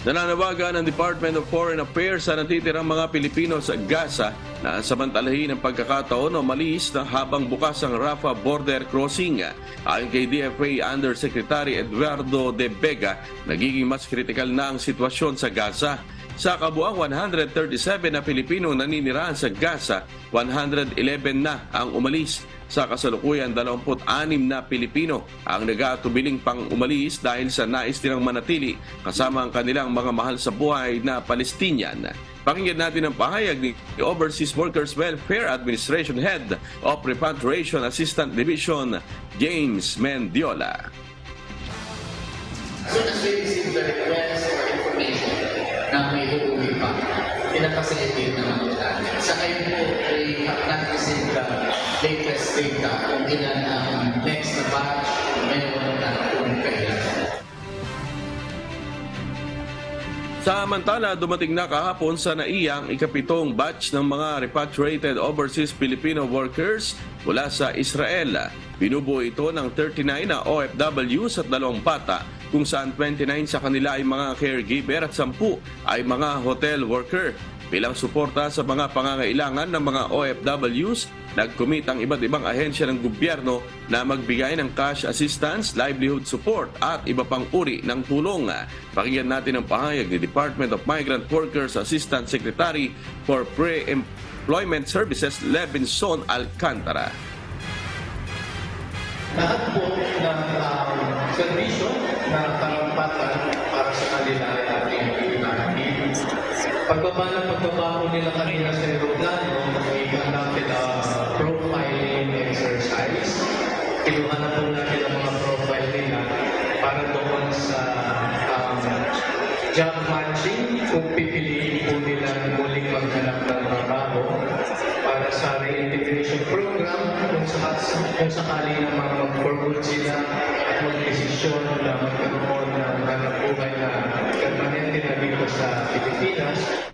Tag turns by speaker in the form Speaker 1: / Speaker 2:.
Speaker 1: Nananawagan ang Department of Foreign Affairs sa natitirang mga Pilipino sa Gaza na samantalahin ang pagkakataon o malis na habang bukas ang Rafah border crossing. Ayon kay DFA Undersecretary Eduardo De Vega, nagiging mas kritikal na ang sitwasyon sa Gaza. Sa kabuang 137 na Pilipino naninirahan sa Gaza, 111 na ang umalis. Sa kasalukuyan, 26 na Pilipino ang nag-aatubiling pang umalis dahil sa nais nilang manatili kasama ang kanilang mga mahal sa buhay na Palestinian. Pakinggan natin ang pahayag ni Overseas Workers Welfare Administration Head of Repatriation Assistant Division, James Mendiola.
Speaker 2: As soon as we receive the request or information na may uuwi pa, pinapacilitate naman natin. Sa kayo po ay not received the latest data kung ilan ang next na batch meron na kung kailan.
Speaker 1: Samantala, dumating na kahapon sa NAIA ang ikapitong batch ng mga repatriated overseas Filipino workers mula sa Israel. Binubuo ito ng 39 na OFWs at 2 bata, kung saan 29 sa kanila ay mga caregiver at 10 ay mga hotel worker. Bilang suporta sa mga pangangailangan ng mga OFWs, nag-commit ang iba't ibang ahensya ng gobyerno na magbigay ng cash assistance, livelihood support at iba pang uri ng tulong. Pakinggan natin ang pahayag ni Department of Migrant Workers Assistant Secretary for Pre-Employment Services Levinson Alcantara.
Speaker 3: Lahat po ng servisyo na karampatan para sa kanila ay ating pinahangin. Pagbaba po nila kanina sa aeroplano, we conducted a profiling exercise. Kinuha na po natin ang mga profile nila para doon sa job matching, kung pipiliin po nila muling maghanap ng trabaho para sa reintegration program kung sakali naman mag-forward sila at mag-desisyon na magkaroon ng hanap buhay na permanente na dito sa Pilipinas.